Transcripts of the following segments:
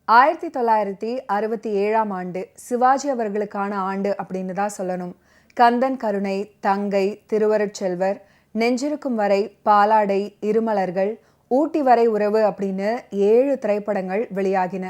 1967ஆம் ஆண்டு சிவாஜி அவர்களுக்கான ஆண்டு அப்படின்னு தான் சொல்லணும். கந்தன் கருணை, தங்கை, திருவருட்செல்வர், நெஞ்சிருக்கும் வரை, பாலாடை, இருமலர்கள், ஊட்டி வரை உறவு அப்படின்னு 7 திரைப்படங்கள் வெளியாகின.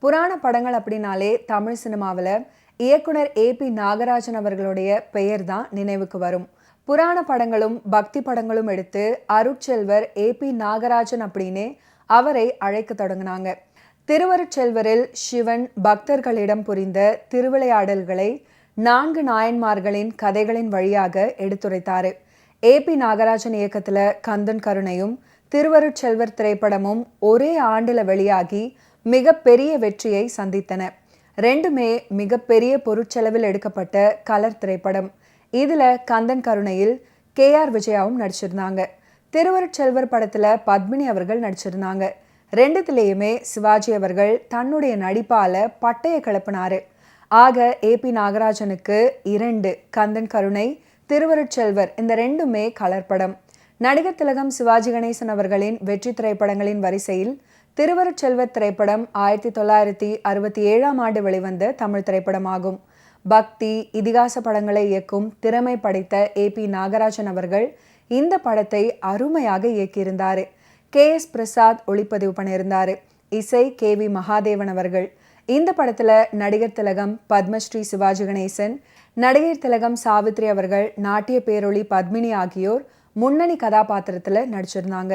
புராண படங்கள் அப்படின்னாலே தமிழ் சினிமாவில் இயக்குனர் ஏபி நாகராஜன் அவர்களுடைய பெயர் தான் நினைவுக்கு வரும். புராண படங்களும் பக்தி படங்களும் எடுத்து அருட்செல்வர் ஏபி நாகராஜன் அப்படின்னே அவரை அழைக்க தொடங்கினாங்க. திருவருட்செல்வரில் சிவன் பக்தர்களிடம் புரிந்த திருவிளையாடல்களை 4 நாயன்மார்களின் கதைகளின் வழியாக எடுத்துரைத்தாரு. ஏபி நாகராஜன் இயக்கத்துல கந்தன் கருணையும் திருவருட்செல்வர் திரைப்படமும் ஒரே ஆண்டுல வெளியாகி மிகப்பெரிய வெற்றியை சந்தித்தன. ரெண்டுமே மிகப்பெரிய பொருட்செலவில் எடுக்கப்பட்ட கலர் திரைப்படம். இதுல கந்தன் கருணையில் KR விஜயாவும் நடிச்சிருந்தாங்க. திருவருட்செல்வர் படத்துல பத்மினி அவர்கள் நடிச்சிருந்தாங்க. ரெண்டுத்திலேயுமே சிவாஜி அவர்கள் தன்னுடைய நடிப்பால பட்டைய கிளப்பினாரு. ஆக ஏபி நாகராஜனுக்கு 2 கந்தன் கருணை, திருவருட்செல்வர் இந்த ரெண்டுமே கலர் படம். நடிகர் திலகம் சிவாஜி கணேசன் அவர்களின் வெற்றி திரைப்படங்களின் வரிசையில் திருவருட்செல்வர் திரைப்படம் 1967ஆம் ஆண்டு வெளிவந்த தமிழ் திரைப்படமாகும். பக்தி, இதிகாச படங்களை இயக்கும் திறமை படைத்த ஏபி நாகராஜன் அவர்கள் இந்த படத்தை அருமையாக இயக்கியிருந்தாரு. KS பிரசாத் ஒளிப்பதிவு பண்ணியிருந்தாரு. இசை KV மகாதேவன் அவர்கள். இந்த படத்துல நடிகர் திலகம், பத்மஸ்ரீ சிவாஜி கணேசன், நடிகர் திலகம் சாவித்ரி அவர்கள், நாட்டிய பேரொளி பத்மினி ஆகியோர் முன்னணி கதாபாத்திரத்துல நடிச்சிருந்தாங்க.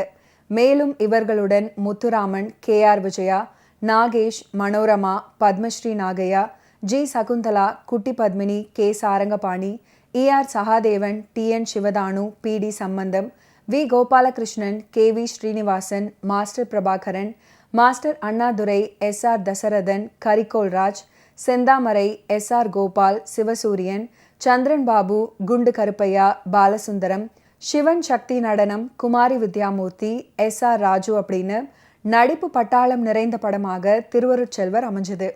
மேலும் இவர்களுடன் Muthuraman, KR Vijaya, Nagesh, Manorama, Padmashri Nagaiah, G Sakuntala, Kutty Padmini, K Sarangapani, ER Sahadevan, TN Sivathanu, PD Sambandam, V Gopalakrishnan, KV Srinivasan, master Prabhakaran, master Annadurai, SR Dasarathan, Karikol Raj, Senthamarai, SR Gopal, Sivasuriyan, Chandran Babu, Gundu Karuppaiah, Balasundaram, Sivan சக்தி நடனம், குமாரி வித்யாமூர்த்தி, SR ராஜு அப்படின்னு நடிப்பு பட்டாளம் நிறைந்த படமாக திருவருட்செல்வர் அமைஞ்சது.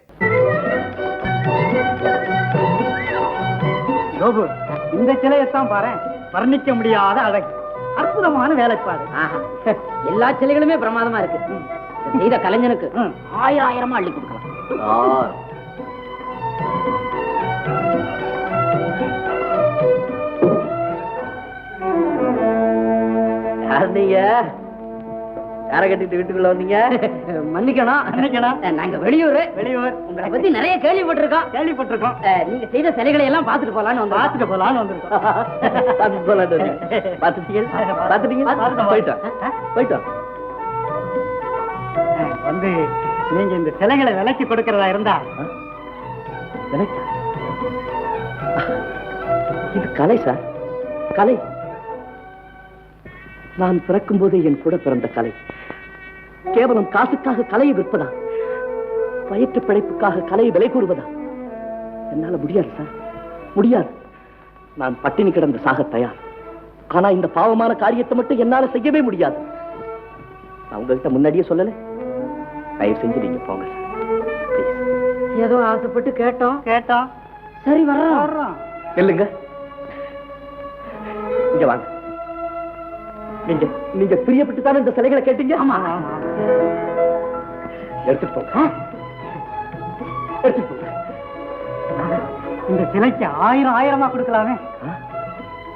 இந்த சிலையத்தான் பாரு, வர்ணிக்க முடியாத அழகு, அற்புதமான வேலைப்பாடு. எல்லா சிலைகளுமே பிரமாதமா இருக்கு. செய்த கலைஞனுக்கு 1000 அள்ளி கொடுக்கலாம். நீங்க யாரை கட்டிட்டு வீட்டுக்குள்ள வந்தீங்க? மன்னிக்கணும், நாங்க வெளியூர் உங்களை பத்தி நிறைய கேள்விப்பட்டிருக்கோம். நீங்க செய்த சிலைகளை எல்லாம் பார்த்துட்டு போலான்னு வந்திருக்கோம். வந்து நீங்க இந்த சிலைகளை விலைக்கு கொடுக்கறதா இருந்தா? இது கலை சார், கலை. நான் பிறக்கும் போதே என் கூட பிறந்த கலை. கேவலம் காசுக்காக கலையை விற்பதா? வயிற்று பிழைப்புக்காக கலையை விலை கூறுவதா? என்னால முடியாது சார், முடியாது. நான் பட்டினி கிடந்த சாக தயார். ஆனா இந்த பாவமான காரியத்தை மட்டும் என்னால செய்யவே முடியாது. நான் உங்ககிட்ட முன்னாடியே சொல்லல. தயவு செஞ்சு நீங்க போங்க சார். ஏதோ ஆசைப்பட்டு கேட்டோம். சரி வர்றோம். இல்லைங்க, இங்க வாங்க. நீங்க பிரியப்பட்டு தானே இந்த சிலைகளை கேட்டீங்க? ஆமா. எடுத்துட்டு போங்க. இந்த சிலைக்கு 1000 கொடுக்கலாமே.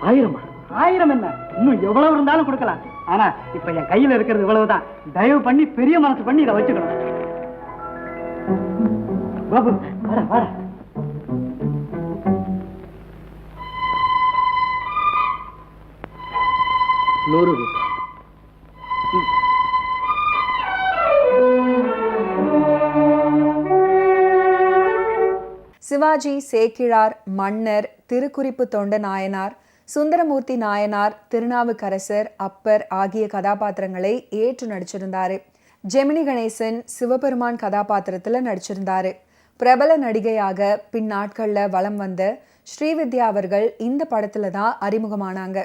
1000 என்ன, இன்னும் எவ்வளவு இருந்தாலும் கொடுக்கலாம். ஆனா இப்ப என் கையில இருக்கிறது இவ்வளவுதான். தயவு பண்ணி பெரிய மனசு பண்ணி இதை வச்சுக்கணும். பாபு வர 100 ரூபாய். சிவாஜி, சேக்கிழார், மன்னர், திருக்குறிப்பு தொண்ட நாயனார், சுந்தரமூர்த்தி நாயனார், திருநாவுக்கரசர், அப்பர் ஆகிய கதாபாத்திரங்களை ஏற்று நடிச்சிருந்தாரு. ஜெமினி கணேசன் சிவபெருமான் கதாபாத்திரத்துல நடிச்சிருந்தாரு. பிரபல நடிகையாக பின்னாட்கள்ல வலம் வந்த ஸ்ரீவித்யா அவர்கள் இந்த படத்துல தான் அறிமுகமானாங்க.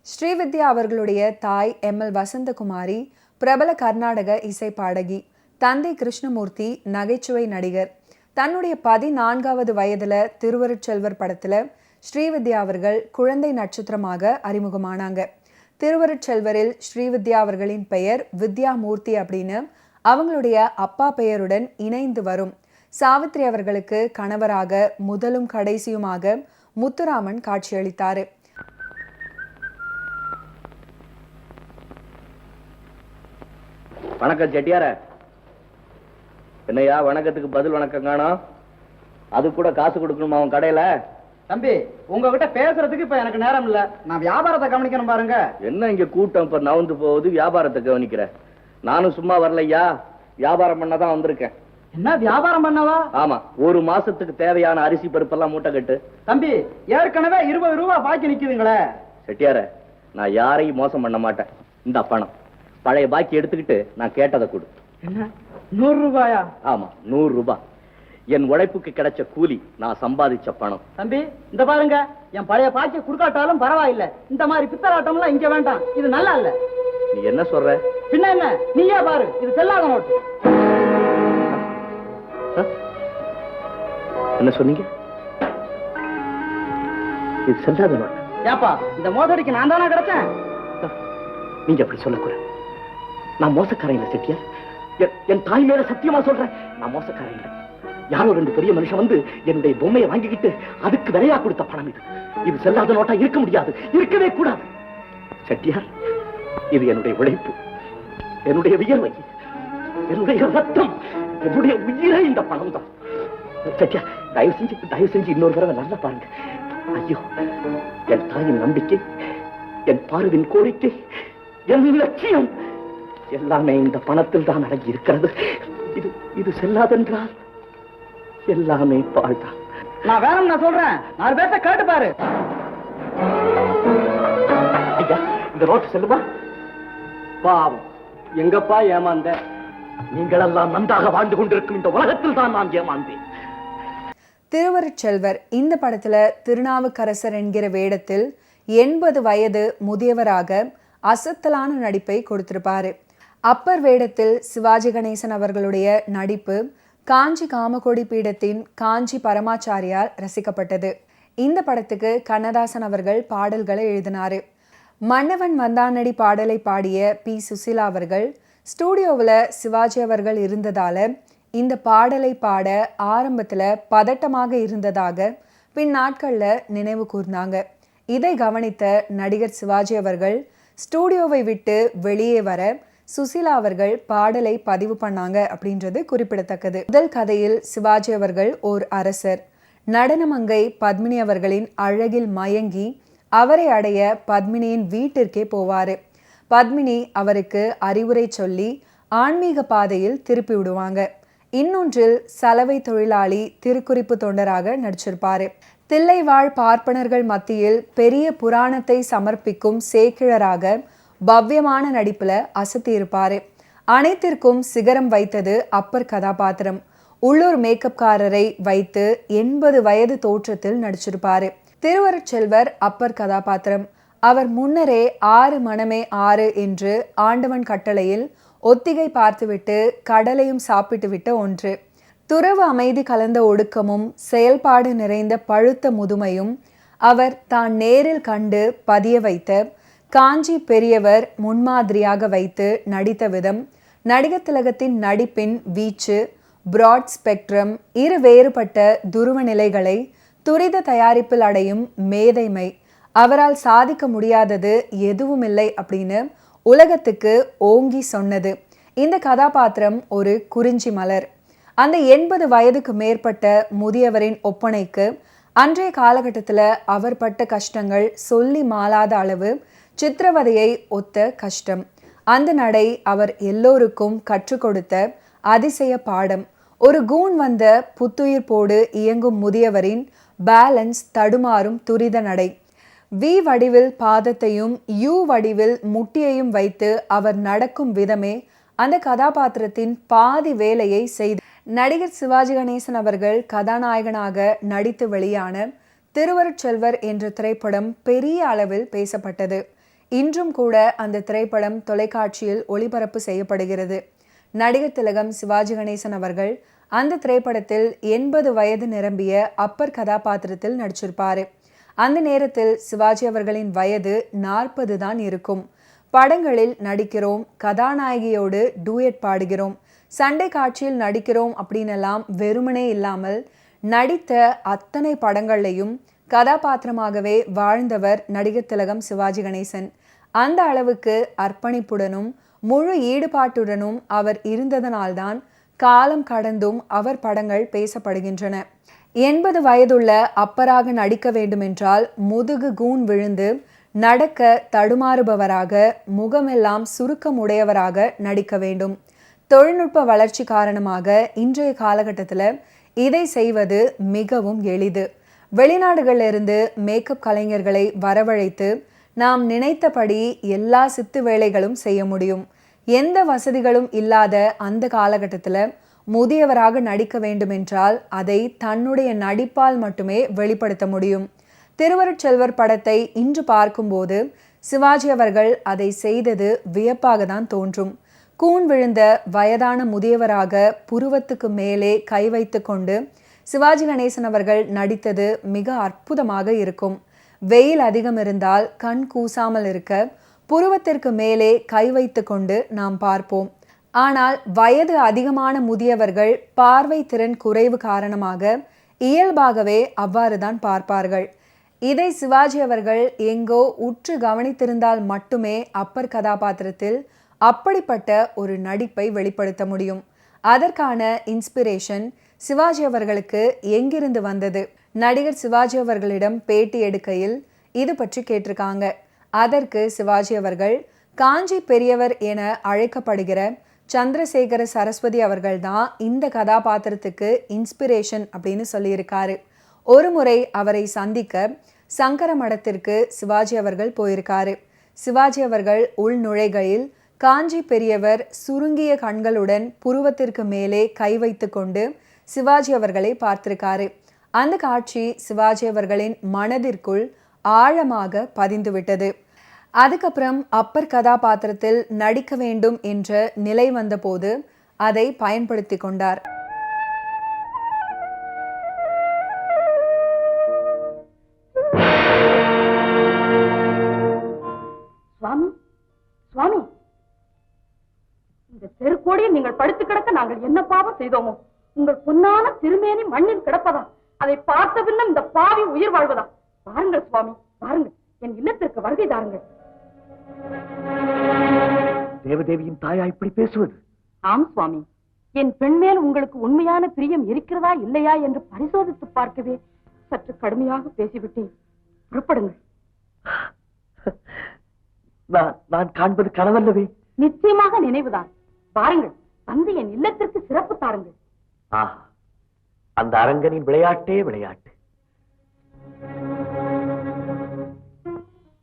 ஸ்ரீவித்யா அவர்களுடைய தாய் ML வசந்தகுமாரி பிரபல கர்நாடக இசை பாடகி. தந்தை கிருஷ்ணமூர்த்தி நகைச்சுவை நடிகர். தன்னுடைய 14வது வயதுல திருவருட்செல்வர் படத்துல ஸ்ரீவித்யா அவர்கள் குழந்தை நட்சத்திரமாக அறிமுகமானாங்க. திருவருட்செல்வரில் ஸ்ரீவித்யா அவர்களின் பெயர் வித்யாமூர்த்தி அப்படின்னு அவங்களுடைய அப்பா பெயருடன் இணைந்து வரும். சாவித்ரி அவர்களுக்கு கணவராக முதலும் கடைசியுமாக முத்துராமன் காட்சியளித்தாரு. வணக்கம் செட்டியார. என்னையா வணக்கத்துக்கு பதில் வணக்கம் காணோம்? அது கூட காசு கொடுக்கணுமா அவன் கடையில? தம்பி, உங்ககிட்ட பேசுறதுக்கு இப்ப எனக்கு நேரம் இல்ல. நான் வியாபாரத்தை கவனிக்கணும் பாருங்க. என்ன இங்க கூட்டம் இப்ப நவுந்து போகுது, வியாபாரத்தை கவனிக்கிற? நானும் சும்மா வரலையா, வியாபாரம் பண்ணதான் வந்திருக்கேன். என்ன வியாபாரம் பண்ணவா? ஆமா, ஒரு மாசத்துக்கு தேவையான அரிசி பருப்பெல்லாம் மூட்டை கட்டு. தம்பி, ஏற்கனவே 20 ரூபாய் பாக்கி நிக்குதுங்களே. செட்டியார, நான் யாரையும் மோசம் பண்ண மாட்டேன். இந்த பணம் பழைய பாக்கி எடுத்துக்கிட்டு நான் கேட்டதை கொடு. என்ன 100 ரூபாயா? ஆமா, 100 ரூபாய். என் உழைப்புக்கு கிடைச்ச கூலி, நான் சம்பாதிச்ச பணம். தம்பி, இந்த பாருங்க, என் பழைய பாக்கி குடுக்காட்டாலும் பரவாயில்ல. இந்த மாதிரி பித்தலாட்டம் எல்லாம் இங்க வேண்டாம். இது நல்லா இல்ல. நீ என்ன சொல்ற? பின்ன என்ன, நீயே பாரு, இது செல்லாத நோட்டு. என்ன சொன்னீங்க? இது செல்லாத நோட்டு. ஏப்பா, இந்த மோசடிக்கு நான் தானே கிடைச்சேன்? நீங்க அப்படி சொல்லக்கூடாது. நான் மோசக்காரன் இல்ல செட்டியார். என் தாய் மேல சத்தியமா சொல்றேன், நான் மோசக்காரன் இல்லை. யாரோ 2 பெரிய மனுஷன் வந்து என்னுடைய பொம்மையை வாங்கிக்கிட்டு அதுக்கு விலையா கொடுத்த பணம் இது. இது செல்லாத நோட்டா இருக்க முடியாது, இருக்கவே கூடாது. செட்டியார், இது என்னுடைய உழைப்பு, என்னுடைய வியர்வை, என்னுடைய ரத்தம், என்னுடைய உயிரை இந்த பணம் தான். செட்டியார், தயவு செஞ்சு இன்னொரு தடவை நல்லா பாருங்க. ஐயோ, என் தாயின் நம்பிக்கை, என் பார்வின் கோரிக்கை, என் லட்சியம் எல்லாமே இந்த பணத்தில் தான் அடங்கி இருக்கிறது. இது செல்லாதென்றால் எல்லாமே பாழ்தான். நான் வேணும் நான் சொல்றேன், 4 பேர்த்த கேட்டு பாரு. ஐயா, இந்த ரோட்டு செல்லுமா? பாவம், எங்கப்பா ஏமாந்த? நீங்களெல்லாம் நன்றாக வாழ்ந்து கொண்டிருக்கும் இந்த உலகத்தில் தான் நான் ஏமாந்தேன். திருவருட்செல்வர் இந்த படத்துல திருநாவுக்கரசர் என்கிற வேடத்தில் 80 வயது முதியவராக அசத்தலான நடிப்பை கொடுத்திருப்பாரு. அப்பர் வேடத்தில் சிவாஜி கணேசன் அவர்களுடைய நடிப்பு காஞ்சி காமகோடி பீடத்தின் காஞ்சி பரமாச்சாரியால் ரசிக்கப்பட்டது. இந்த படத்துக்கு கண்ணதாசன் அவர்கள் பாடல்களை எழுதினாரு. மன்னவன் வந்தானடி பாடலை பாடிய பி. சுசீலா அவர்கள் ஸ்டூடியோவில் சிவாஜி அவர்கள் இருந்ததால இந்த பாடலை பாட ஆரம்பத்துல பதட்டமாக இருந்ததாக பின் நாட்கள்ல நினைவு கூர்ந்தாங்க. இதை கவனித்த நடிகர் சிவாஜி அவர்கள் ஸ்டூடியோவை விட்டு வெளியே வர சுசீலா அவர்கள் பாடலை பதிவு பண்ணாங்க அப்படின்றது குறிப்பிடத்தக்கது. முதல் கதையில் சிவாஜி அவர்கள் ஓர் அரசர். நடனமங்கை பத்மினி அவர்களின் அழகில் மயங்கி அவரை அடைய பத்மினியின் வீட்டிற்கே போவாரு. பத்மினி அவருக்கு அறிவுரை சொல்லி ஆன்மீக பாதையில் திருப்பி விடுவாங்க. இன்னொன்றில் சலவை தொழிலாளி திருக்குறிப்பு தொண்டராக நடிச்சிருப்பாரு. தில்லைவாழ் பார்ப்பனர்கள் மத்தியில் பெரிய புராணத்தை சமர்ப்பிக்கும் சேக்கிழராக பவ்யமான நடிப்புல அசத்தி இருப்பாரு. அனைத்திற்கும் சிகரம் வைத்தது அப்பர் கதாபாத்திரம். உள்ளூர் மேக்கப்காரரை வைத்து 80 வயது தோற்றத்தில் நடிச்சிருப்பாரு. திருவருட்செல்வர் அப்பர் கதாபாத்திரம். அவர் முன்னரே 6 மணமே 6 என்று ஆண்டவன் கட்டளையில் ஒத்திகை பார்த்துவிட்டு கடலையும் சாப்பிட்டு விட்ட ஒன்று. துறவு அமைதி கலந்த ஒடுக்கமும் செயல்பாடு நிறைந்த பழுத்த முதுமையும் அவர் தான் நேரில் கண்டு பதிய வைத்த காஞ்சி பெரியவர் முன்மாதிரியாக வைத்து நடித்த விதம், நடிகர் திலகத்தின் நடிப்பின் வீச்சு, பிராட் ஸ்பெக்ட்ரம், இரு வேறுபட்ட துருவ நிலைகளை துரித தயாரிப்பில் அடையும் மேதைமை, அவரால் சாதிக்க முடியாதது எதுவுமில்லை அப்படின்னு உலகத்துக்கு ஓங்கி சொன்னது. இந்த கதாபாத்திரம் ஒரு குறிஞ்சி மலர். அந்த 80 வயதுக்கு மேற்பட்ட முதியவரின் ஒப்பனைக்கு அன்றைய காலகட்டத்தில் அவர் பட்ட கஷ்டங்கள் சொல்லி மாளாத அளவு சித்திரவதையை ஒத்த கஷ்டம். அந்த நடை அவர் எல்லோருக்கும் கற்றுக் கொடுத்த அதிசய பாடம். ஒரு கூன் வந்த புத்துயிர் போடு இயங்கும் முதியவரின் பேலன்ஸ் தடுமாறும் துரித நடை. வி வடிவில் பாதத்தையும் யூ வடிவில் முட்டியையும் வைத்து அவர் நடக்கும் விதமே அந்த கதாபாத்திரத்தின் பாதி வேலையை செய்து. நடிகர் சிவாஜி கணேசன் அவர்கள் கதாநாயகனாக நடித்து வெளியான திருவருட்செல்வர் என்ற திரைப்படம் பெரிய அளவில் பேசப்பட்டது. இன்றும் கூட அந்த திரைப்படம் தொலைக்காட்சியில் ஒளிபரப்பு செய்யப்படுகிறது. நடிகர் திலகம் சிவாஜி கணேசன் அவர்கள் அந்த திரைப்படத்தில் 80 வயது நிரம்பிய அப்பர் கதாபாத்திரத்தில் நடிச்சிருப்பாரு. அந்த நேரத்தில் சிவாஜி அவர்களின் வயது 40 தான் இருக்கும். படங்களில் நடிக்கிறோம், கதாநாயகியோடு டூயட் பாடுகிறோம், சண்டை காட்சியில் நடிக்கிறோம் அப்படின்னெல்லாம் வெறுமனே இல்லாமல் நடித்த அத்தனை படங்கள்லையும் கதாபாத்திரமாகவே வாழ்ந்தவர் நடிகர் திலகம் சிவாஜி கணேசன். அந்த அளவுக்கு அர்ப்பணிப்புடனும் முழு ஈடுபாட்டுடனும் அவர் இருந்ததனால்தான் காலம் கடந்தும் அவர் படங்கள் பேசப்படுகின்றன. 80 வயதுள்ள அப்பராக நடிக்க வேண்டுமென்றால் முதுகு கூன் விழுந்து நடக்க தடுமாறுபவராக, முகமெல்லாம் சுருக்கமுடையவராக நடிக்க வேண்டும். தொழில்நுட்ப வளர்ச்சி காரணமாக இன்றைய காலகட்டத்தில் இதை செய்வது மிகவும் எளிது. வெளிநாடுகளிலிருந்து மேக்கப் கலைஞர்களை வரவழைத்து நாம் நினைத்தபடி எல்லா சித்து வேலைகளும் செய்ய முடியும். எந்த வசதிகளும் இல்லாத அந்த காலகட்டத்தில் முதியவராக நடிக்க வேண்டுமென்றால் அதை தன்னுடைய நடிப்பால் மட்டுமே வெளிப்படுத்த முடியும். திருவருட்செல்வர் படத்தை இன்று பார்க்கும்போது சிவாஜி அவர்கள் அதை செய்தது வியப்பாக தான் தோன்றும். கூன் விழுந்த வயதான முதியவராக புருவத்துக்கு மேலே கை வைத்து கொண்டு சிவாஜி கணேசன் அவர்கள் நடித்தது மிக அற்புதமாக இருக்கும். வெயில் அதிகம் இருந்தால் கண் கூசாமல் இருக்க புருவத்திற்கு மேலே கை வைத்து கொண்டு நாம் பார்ப்போம். ஆனால் வயது அதிகமான முதியவர்கள் பார்வை திறன் குறைவு காரணமாக இயல்பாகவே அவ்வாறுதான் பார்ப்பார்கள். இதை சிவாஜி அவர்கள் எங்கோ உற்று கவனித்திருந்தால் மட்டுமே அப்பர் கதாபாத்திரத்தில் அப்படிப்பட்ட ஒரு நடிப்பை வெளிப்படுத்த முடியும். அதற்கான இன்ஸ்பிரேஷன் சிவாஜி அவர்களுக்கு எங்கிருந்து வந்தது? நடிகர் சிவாஜி அவர்களிடம் பேட்டி எடுக்கையில் இது பற்றி கேட்டிருக்காங்க. அதற்கு சிவாஜி அவர்கள் காஞ்சி பெரியவர் என அழைக்கப்படுகிற சந்திரசேகர சரஸ்வதி அவர்கள் தான் இந்த கதாபாத்திரத்துக்கு இன்ஸ்பிரேஷன் அப்படின்னு சொல்லியிருக்காரு. ஒரு முறை அவரை சந்திக்க சங்கர மடத்திற்கு சிவாஜி அவர்கள் போயிருக்காரு. சிவாஜி அவர்கள் உள் நுழைகையில் காஞ்சி பெரியவர் சுருங்கிய கண்களுடன் புருவத்திற்கு மேலே கை வைத்து கொண்டு சிவாஜி அவர்களை பார்த்திருக்காரு. அந்த காட்சி சிவாஜி அவர்களின் மனதிற்குள் ஆழமாக பதிந்துவிட்டது. அதுக்கப்புறம் அப்பர் கதாபாத்திரத்தில் நடிக்க வேண்டும் என்ற நிலை வந்தபோது அதை பயன்படுத்தி கொண்டார். சுவாமி, சுவாமி, இந்த தெருக்கோடியில் நீங்கள் படுத்து கிடக்க நாங்கள் என்ன பாவம் செய்தோமோ? உங்கள் பொன்னான திருமேனி மண்ணில் கிடப்பதா? அதை பார்த்த பின்னும் இந்த பாவி உயிர் வாழ்வதா? பாருங்கள் சுவாமி, பாருங்கள், என் இல்லத்திற்கு வருகை தாருங்கள். தேவதேவியின் தாயா இப்படி பேசுவது? ஆம் சுவாமி, என் பெண் மேல் உங்களுக்கு உண்மையான பிரியம் இருக்கிறதா இல்லையா என்று பரிசோதித்து பார்க்கவே சற்று கடுமையாக பேசிவிட்டேன். புறப்படுங்கள். நான் காண்பது கனவல்லவே? நிச்சயமாக நினைவுதான். பாருங்கள், வந்து என் இல்லத்திற்கு சிறப்பு தாருங்கள். அந்த அரங்கனின் விளையாட்டே விளையாட்டு.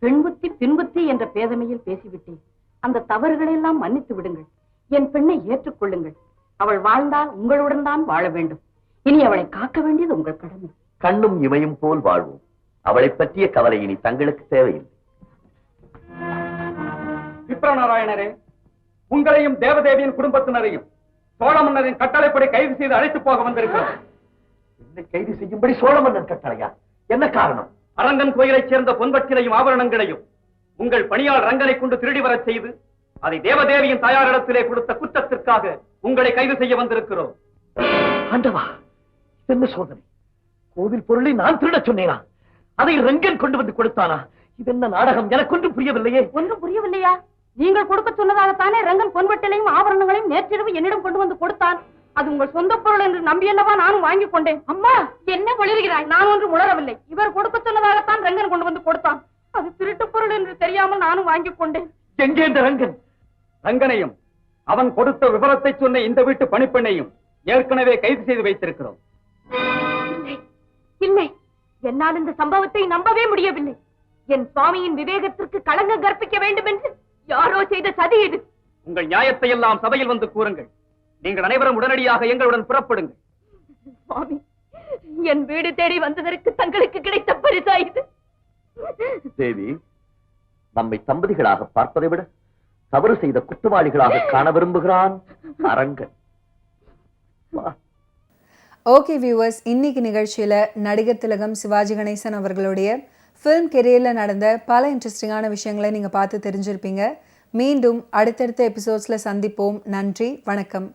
பெண்புத்தி பின்புத்தி என்ற பேதமையில் பேசிவிட்டேன். அந்த தவறுகளை எல்லாம் மன்னித்து விடுங்கள். என் பெண்ணை ஏற்றுக்கொள்ளுங்கள். அவள் வாழ்ந்தால் உங்களுடன் தான் வாழ வேண்டும். இனி அவளை காக்க வேண்டியது உங்கள் கடமை. கண்ணும் இமையும் போல் வாழ்வோம். அவளை பற்றிய கவலை இனி தங்களுக்கு தேவையில்லை. விப்ரநாராயணரே, உங்களையும் தேவதேவியின் குடும்பத்தினரையும் சோழ மன்னரின் கட்டளைப்படி கைது செய்து அழைத்து போக வந்திருக்கிறோம். என்னை கைது செய்யும்படி சோழ மன்னன் கட்டளையா? என்ன காரணம்? அரங்கன் கோயிலைச் சேர்ந்த பொன்பற்றிலையும் ஆபரணங்களையும் உங்கள் பணியாள் ரங்கனை கொண்டு திருடி வரச் செய்து அதை தேவதேவியின் தாயாரிடத்திலே கொடுத்த குற்றத்திற்காக உங்களை கைது செய்ய வந்திருக்கிறோம். ஆண்டவா, என்ன சோதனை! கோவில் பொருளை நான் திருட சொன்னேனா? அதை ரங்கன் கொண்டு வந்து கொடுத்தானா? இது என்ன நாடகம்? எனக்கொன்றும் புரியவில்லையே. ஒன்றும் புரியவில்லையா? நீங்கள் கொடுக்க சொன்னதாகத்தானே ரங்கன் பொன்பட்டிலையும் ஆபரணங்களையும் நேற்றிரவு என்னிடம் கொண்டு வந்து கொடுத்தான். அது உங்கள் சொந்த பொருள் என்று நம்பியல்லவா நானும் வாங்கி கொண்டேன். அம்மா, என்ன வளர்கிறாய்? நான் ஒன்று உணரவில்லை. இவர் கொடுக்க சொன்னதாகத்தான் ரங்கன் கொண்டு வந்து கொடுத்தான். அது திருட்டு பொருள் என்று தெரியாமல் நானும் வாங்கி கொண்டேன். எங்கே இந்த ரங்கன்? ரங்கனையும் அவன் கொடுத்த விவரத்தை சொன்ன இந்த வீட்டு பணிப்பெண்ணையும் ஏற்கனவே கைது செய்து வைத்திருக்கிறோம். இல்லை, என்னால் இந்த சம்பவத்தை நம்பவே முடியவில்லை. என் சுவாமியின் விவேகத்திற்கு களங்கம் கற்பிக்க வேண்டும் என்று யாரோ செய்த சதி இது. உங்கள் நியாயத்தை எல்லாம் சபையில் வந்து கூறுங்கள். நீங்கள் அனைவரும் உடனடியாக எங்களுடன் புறப்படுங்கள். சுவாமி, என் வீடு தேடி வந்ததற்கு தங்களுக்கு கிடைத்த பரிசா இது? தேவி, நம்மை தம்பதிகளாக பார்ப்பதை விட தவறு செய்த குற்றவாளிகளாக காண விரும்புகிறான் அரங்கன். ஓகே வியூவர்ஸ், இன்னைக்கு நிகழ்ச்சியில் நடிகர் திலகம் சிவாஜி கணேசன் அவர்களுடைய ஃபிலிம் கெரியரில் நடந்த பல இன்ட்ரெஸ்டிங்கான விஷயங்களை நீங்கள் பார்த்து தெரிஞ்சிருப்பீங்க. மீண்டும் அடுத்தடுத்த எபிசோட்ஸில் சந்திப்போம். நன்றி, வணக்கம்.